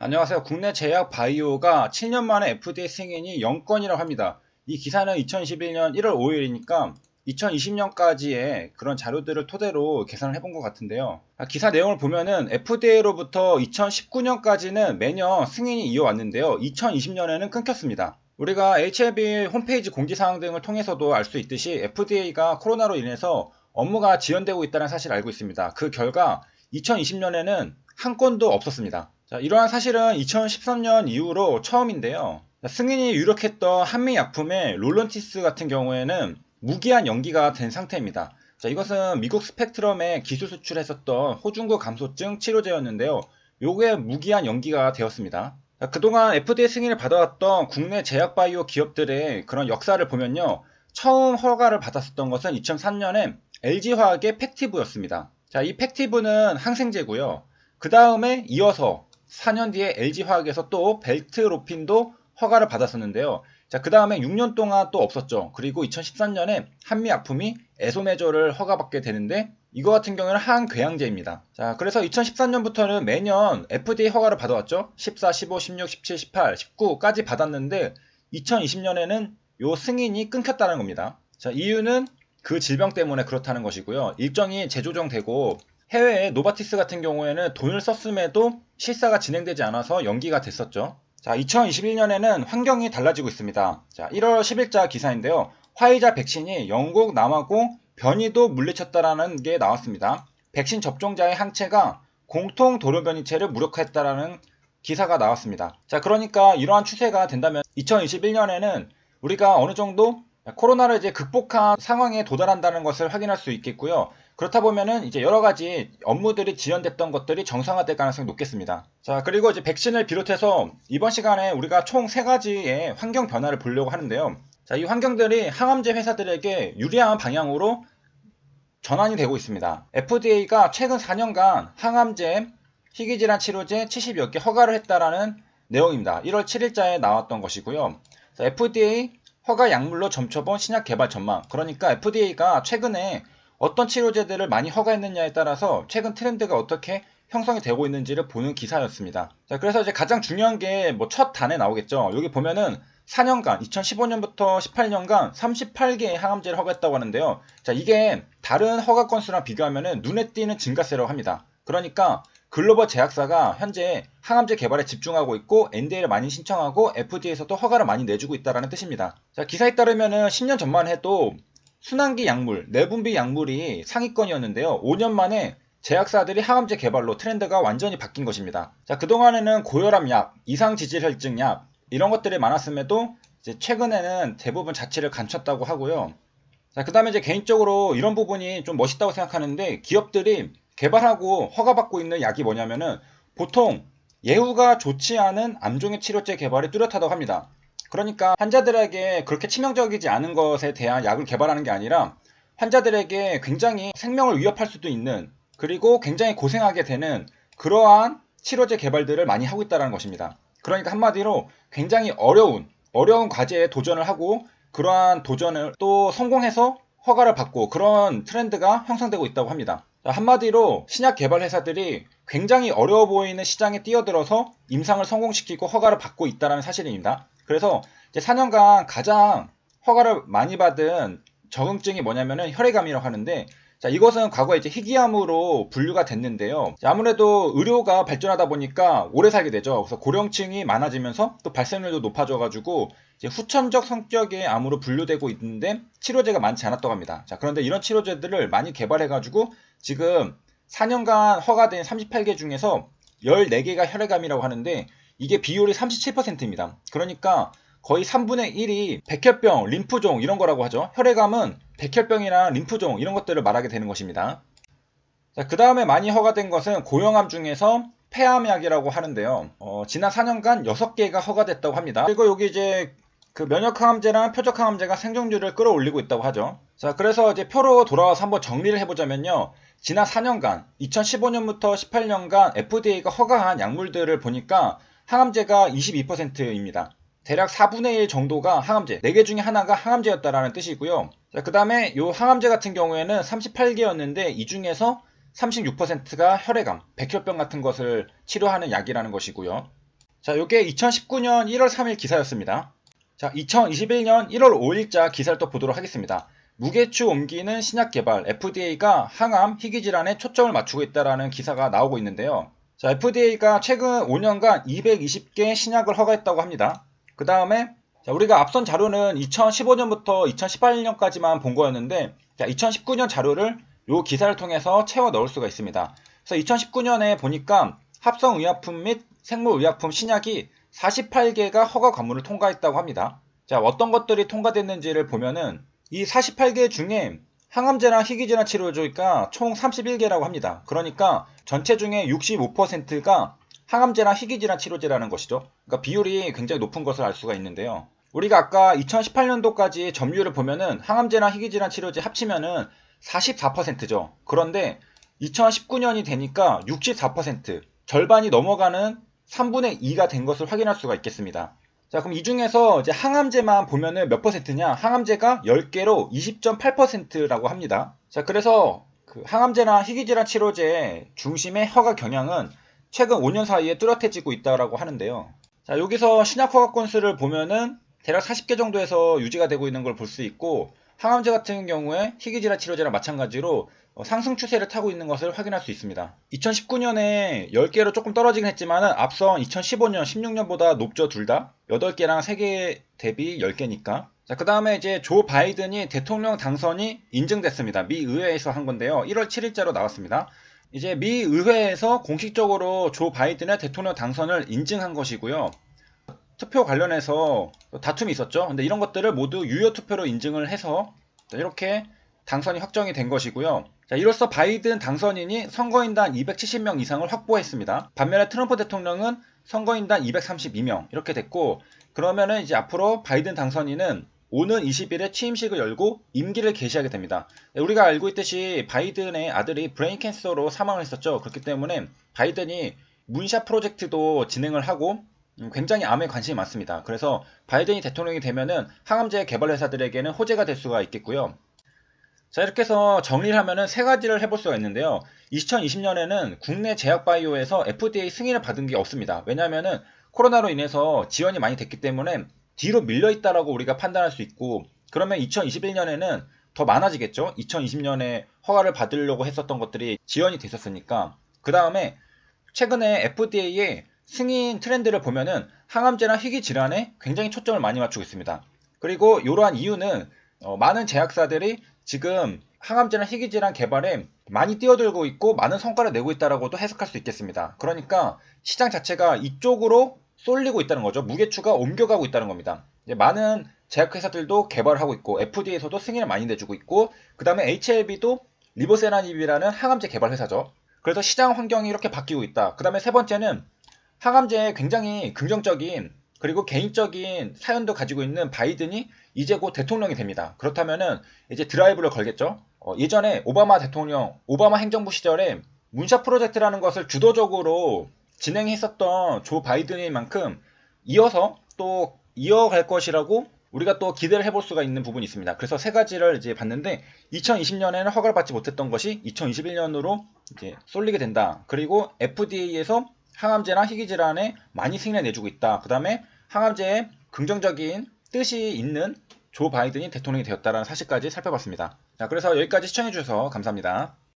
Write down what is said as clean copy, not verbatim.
안녕하세요. 국내 제약 바이오가 7년 만에 FDA 승인이 0건이라고 합니다. 이 기사는 2021년 1월 5일이니까 2020년까지의 그런 자료들을 토대로 계산을 해본 것 같은데요. 기사 내용을 보면은 FDA로부터 2019년까지는 매년 승인이 이어왔는데요. 2020년에는 끊겼습니다. 우리가 HLB 홈페이지 공지사항 등을 통해서도 알 수 있듯이 FDA가 코로나로 인해서 업무가 지연되고 있다는 사실을 알고 있습니다. 그 결과 2020년에는 한 건도 없었습니다. 자, 이러한 사실은 2013년 이후로 처음인데요. 승인이 유력했던 한미약품의 롤런티스 같은 경우에는 무기한 연기가 된 상태입니다. 자, 이것은 미국 스펙트럼에 기술 수출했었던 호중구 감소증 치료제였는데요. 요게 무기한 연기가 되었습니다. 자, 그동안 FDA 승인을 받아왔던 국내 제약바이오 기업들의 그런 역사를 보면요. 처음 허가를 받았었던 것은 2003년에 LG화학의 팩티브였습니다. 자, 이 팩티브는 항생제고요. 그 다음에 이어서 4년 뒤에 LG화학에서 또 벨트로핀도 허가를 받았었는데요. 자, 그 다음에 6년 동안 또 없었죠. 그리고 2013년에 한미약품이 에소메저를 허가받게 되는데 이거 같은 경우는 항궤양제입니다. 자, 그래서 2013년부터는 매년 FDA 허가를 받아왔죠. 14, 15, 16, 17, 18, 19까지 받았는데 2020년에는 요 승인이 끊겼다는 겁니다. 자, 이유는 그 질병 때문에 그렇다는 것이고요. 일정이 재조정되고 해외에 노바티스 같은 경우에는 돈을 썼음에도 실사가 진행되지 않아서 연기가 됐었죠. 자, 2021년에는 환경이 달라지고 있습니다. 자, 1월 10일자 기사인데요. 화이자 백신이 영국, 남아공, 변이도 물리쳤다라는 게 나왔습니다. 백신 접종자의 항체가 공통 도료 변이체를 무력화했다라는 기사가 나왔습니다. 자, 그러니까 이러한 추세가 된다면 2021년에는 우리가 어느 정도 코로나를 이제 극복한 상황에 도달한다는 것을 확인할 수 있겠고요. 그렇다 보면은 이제 여러 가지 업무들이 지연됐던 것들이 정상화될 가능성이 높겠습니다. 자, 그리고 이제 백신을 비롯해서 이번 시간에 우리가 총 3가지의 환경 변화를 보려고 하는데요. 자, 이 환경들이 항암제 회사들에게 유리한 방향으로 전환이 되고 있습니다. FDA가 최근 4년간 항암제, 희귀질환 치료제 70여 개 허가를 했다라는 내용입니다. 1월 7일자에 나왔던 것이고요. 자, FDA 허가 약물로 점쳐본 신약 개발 전망. 그러니까 FDA가 최근에 어떤 치료제들을 많이 허가했느냐에 따라서 최근 트렌드가 어떻게 형성이 되고 있는지를 보는 기사였습니다. 자, 그래서 이제 가장 중요한 게 뭐 첫 단에 나오겠죠. 여기 보면은 4년간, 2015년부터 18년간 38개의 항암제를 허가했다고 하는데요. 자, 이게 다른 허가 건수랑 비교하면은 눈에 띄는 증가세라고 합니다. 그러니까 글로벌 제약사가 현재 항암제 개발에 집중하고 있고 NDA를 많이 신청하고 FDA에서도 허가를 많이 내주고 있다는 뜻입니다. 자, 기사에 따르면은 10년 전만 해도 순환기 약물, 내분비 약물이 상위권이었는데요. 5년 만에 제약사들이 항암제 개발로 트렌드가 완전히 바뀐 것입니다. 자, 그동안에는 고혈압 약, 이상지질혈증 약 이런 것들이 많았음에도 이제 최근에는 대부분 자치를 감췄다고 하고요. 자, 그 다음에 이제 개인적으로 이런 부분이 좀 멋있다고 생각하는데 기업들이 개발하고 허가받고 있는 약이 뭐냐면은 보통 예후가 좋지 않은 암종의 치료제 개발이 뚜렷하다고 합니다. 그러니까 환자들에게 그렇게 치명적이지 않은 것에 대한 약을 개발하는 게 아니라 환자들에게 굉장히 생명을 위협할 수도 있는 그리고 굉장히 고생하게 되는 그러한 치료제 개발들을 많이 하고 있다는 것입니다. 그러니까 한마디로 굉장히 어려운 과제에 도전을 하고 그러한 도전을 또 성공해서 허가를 받고 그런 트렌드가 형성되고 있다고 합니다. 한마디로 신약 개발 회사들이 굉장히 어려워 보이는 시장에 뛰어들어서 임상을 성공시키고 허가를 받고 있다는 사실입니다. 그래서 이제 4년간 가장 허가를 많이 받은 적응증이 뭐냐면은 혈액암이라고 하는데 자, 이것은 과거에 이제 희귀암으로 분류가 됐는데요. 아무래도 의료가 발전하다 보니까 오래 살게 되죠. 그래서 고령층이 많아지면서 또 발생률도 높아져가지고 이제 후천적 성격의 암으로 분류되고 있는데 치료제가 많지 않았다고 합니다. 자, 그런데 이런 치료제들을 많이 개발해가지고 지금 4년간 허가된 38개 중에서 14개가 혈액암이라고 하는데 이게 비율이 37%입니다. 그러니까 거의 3분의 1이 백혈병, 림프종 이런 거라고 하죠. 혈액암은 백혈병이나 림프종 이런 것들을 말하게 되는 것입니다. 자, 그 다음에 많이 허가된 것은 고형암 중에서 폐암약이라고 하는데요. 지난 4년간 6개가 허가됐다고 합니다. 그리고 여기 이제 그 면역항암제랑 표적항암제가 생존율을 끌어올리고 있다고 하죠. 자, 그래서 이제 표로 돌아와서 한번 정리를 해보자면요. 지난 4년간, 2015년부터 18년간 FDA가 허가한 약물들을 보니까 항암제가 22%입니다. 대략 4분의 1 정도가 항암제, 4개 중에 하나가 항암제였다라는 뜻이고요. 자, 그 다음에 이 항암제 같은 경우에는 38개였는데 이 중에서 36%가 혈액암, 백혈병 같은 것을 치료하는 약이라는 것이고요. 자, 요게 2019년 1월 3일 기사였습니다. 자, 2021년 1월 5일자 기사를 또 보도록 하겠습니다. 무게추 옮기는 신약 개발, FDA가 항암, 희귀질환에 초점을 맞추고 있다라는 기사가 나오고 있는데요. 자, FDA가 최근 5년간 220개 신약을 허가했다고 합니다. 그 다음에 우리가 앞선 자료는 2015년부터 2018년까지만 본 거였는데, 자, 2019년 자료를 요 기사를 통해서 채워 넣을 수가 있습니다. 그래서 2019년에 보니까 합성의약품 및 생물의약품 신약이 48개가 허가 관문을 통과했다고 합니다. 자, 어떤 것들이 통과됐는지를 보면은 이 48개 중에 항암제나 희귀질환 치료제가 총 31개라고 합니다. 그러니까 전체 중에 65%가 항암제나 희귀질환 치료제라는 것이죠. 그러니까 비율이 굉장히 높은 것을 알 수가 있는데요. 우리가 아까 2018년도까지 점유율을 보면은 항암제나 희귀질환 치료제 합치면은 44%죠. 그런데 2019년이 되니까 64%, 절반이 넘어가는 3분의 2가 된 것을 확인할 수가 있겠습니다. 자, 그럼 이 중에서 이제 항암제만 보면은 몇 퍼센트냐? 항암제가 10개로 20.8%라고 합니다. 자, 그래서 그 항암제나 희귀질환 치료제 중심의 허가 경향은 최근 5년 사이에 뚜렷해지고 있다고 하는데요. 자, 여기서 신약 허가 건수를 보면은 대략 40개 정도에서 유지가 되고 있는 걸 볼 수 있고, 항암제 같은 경우에 희귀질환 치료제랑 마찬가지로 상승 추세를 타고 있는 것을 확인할 수 있습니다. 2019년에 10개로 조금 떨어지긴 했지만 앞선 2015년, 16년보다 높죠, 둘 다. 8개랑 3개 대비 10개니까. 자, 그 다음에 이제 조 바이든이 대통령 당선이 인증됐습니다. 미 의회에서 한 건데요. 1월 7일자로 나왔습니다. 이제 미 의회에서 공식적으로 조 바이든의 대통령 당선을 인증한 것이고요. 투표 관련해서 다툼이 있었죠. 근데 이런 것들을 모두 유효 투표로 인증을 해서 이렇게 당선이 확정이 된 것이고요. 자, 이로써 바이든 당선인이 선거인단 270명 이상을 확보했습니다. 반면에 트럼프 대통령은 선거인단 232명 이렇게 됐고, 그러면은 이제 앞으로 바이든 당선인은 오는 20일에 취임식을 열고 임기를 개시하게 됩니다. 우리가 알고 있듯이 바이든의 아들이 브레인 캔서로 사망을 했었죠. 그렇기 때문에 바이든이 문샷 프로젝트도 진행을 하고 굉장히 암에 관심이 많습니다. 그래서 바이든이 대통령이 되면은 항암제 개발 회사들에게는 호재가 될 수가 있겠고요. 자, 이렇게 해서 정리를 하면은 세 가지를 해볼 수가 있는데요. 2020년에는 국내 제약바이오에서 FDA 승인을 받은 게 없습니다. 왜냐하면은 코로나로 인해서 지연이 많이 됐기 때문에 뒤로 밀려 있다라고 우리가 판단할 수 있고, 그러면 2021년에는 더 많아지겠죠. 2020년에 허가를 받으려고 했었던 것들이 지연이 됐었으니까. 그 다음에 최근에 FDA의 승인 트렌드를 보면은 항암제나 희귀 질환에 굉장히 초점을 많이 맞추고 있습니다. 그리고 이러한 이유는 많은 제약사들이 지금 항암제나 희귀 질환 개발에 많이 뛰어들고 있고 많은 성과를 내고 있다라고도 해석할 수 있겠습니다. 그러니까 시장 자체가 이쪽으로 쏠리고 있다는 거죠. 무게추가 옮겨가고 있다는 겁니다. 많은 제약회사들도 개발을 하고 있고 FDA에서도 승인을 많이 내주고 있고, 그 다음에 HLB도 리보세라닙이라는 항암제 개발 회사죠. 그래서 시장 환경이 이렇게 바뀌고 있다. 그 다음에 세 번째는 항암제에 굉장히 긍정적인 그리고 개인적인 사연도 가지고 있는 바이든이 이제 곧 대통령이 됩니다. 그렇다면은 이제 드라이브를 걸겠죠. 예전에 오바마 대통령, 오바마 행정부 시절에 문샷 프로젝트라는 것을 주도적으로 진행했었던 조 바이든인 만큼 이어서 또 이어갈 것이라고 우리가 또 기대를 해볼 수가 있는 부분이 있습니다. 그래서 세 가지를 이제 봤는데 2020년에는 허가를 받지 못했던 것이 2021년으로 이제 쏠리게 된다. 그리고 FDA에서 항암제나 희귀질환에 많이 승인을 내주고 있다. 그 다음에 항암제에 긍정적인 뜻이 있는 조 바이든이 대통령이 되었다는 사실까지 살펴봤습니다. 자, 그래서 여기까지 시청해주셔서 감사합니다.